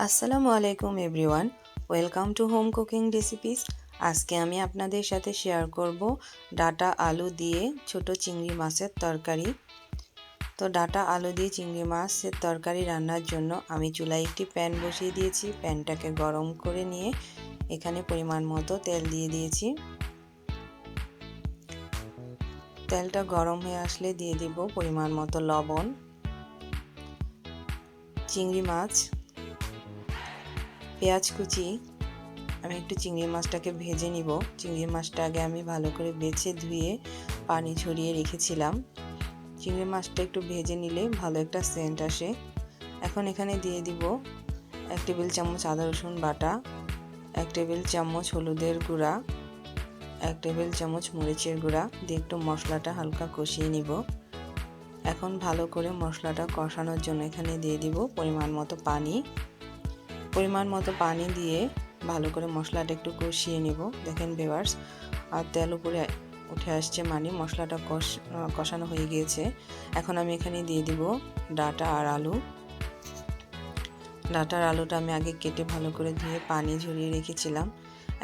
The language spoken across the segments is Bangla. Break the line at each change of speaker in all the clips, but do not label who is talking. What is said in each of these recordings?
আসসালামু আলাইকুম everyone, welcome to home cooking recipes. আজকে আমি আপনাদের সাথে শেয়ার করব ডাটা আলু দিয়ে ছোট চিংড়ি মাছের তরকারি। তো ডাটা আলু দিয়ে চিংড়ি মাছের তরকারি রান্নার জন্য আমি চুলায় একটি প্যান বসিয়ে দিয়েছি। প্যানটাকে গরম করে নিয়ে এখানে পরিমাণ মতো তেল দিয়ে দিয়েছি। তেলটা গরম হয়ে আসলে দিয়ে দিব পরিমাণ মতো লবণ, চিংড়ি মাছ, পেঁয়াজ কুচি। আমি একটু চিংড়ি মাছটাকে ভেজে নিব। চিংড়ি মাছটা আগে আমি ভালো করে বেছে ধুয়ে পানি ঝরিয়ে রেখেছিলাম। চিংড়ি মাছটা একটু ভেজে নিলে ভালো একটা সেন্ট আসে। এখন এখানে দিয়ে দিব 1 টেবিল চামচ আদা রসুন বাটা, 1 টেবিল চামচ হলুদের গুঁড়া, 1 টেবিল চামচ মরিচের গুঁড়া দিয়ে একটু মশলাটা হালকা কষিয়ে নিব। এখন ভালো করে মশলাটা কষানোর জন্য এখানে দিয়ে দিব পরিমাণ মতো পানি। পরিমাণ মতো পানি দিয়ে ভালো করে মশলাটা একটু কষিয়ে নেব। দেখেন ভিউয়ার্স, আর তেল উপরে উঠে আসছে, মানে মশলাটা কষানো হয়ে গিয়েছে। এখন আমি এখানে দিয়ে দিব ডাটা আর আলু। ডাটার আলুটা আমি আগে কেটে ভালো করে ধুয়ে পানি ঝরিয়ে রেখেছিলাম।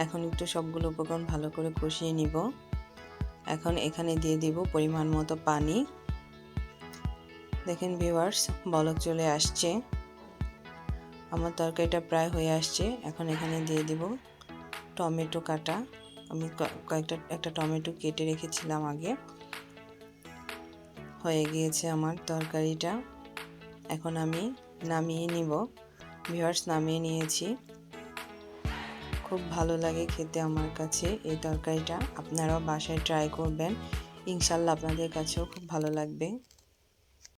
এখন একটু সবগুলো উপকরণ ভালো করে কষিয়ে নিব। এখন এখানে দিয়ে দিব পরিমাণ মতো পানি। দেখেন ভিউয়ার্স, বলক চলে আসছে, আমার তরকারিটা প্রায় হয়ে আসছে। এখন এখানে দিয়ে দিব টমেটো কাটা। আমি একটা টমেটো কেটে রেখেছিলাম আগে। হয়ে গিয়েছে আমার তরকারিটা। এখন আমি নামিয়ে নিব। ভিউয়ার্স, নামিয়ে নিয়েছি। খুব ভালো লাগে খেতে আমার কাছে এই তরকারিটা। আপনারাও বাসায় ট্রাই করবেন, ইনশাল্লাহ আপনাদের কাছেও খুব ভালো লাগবে।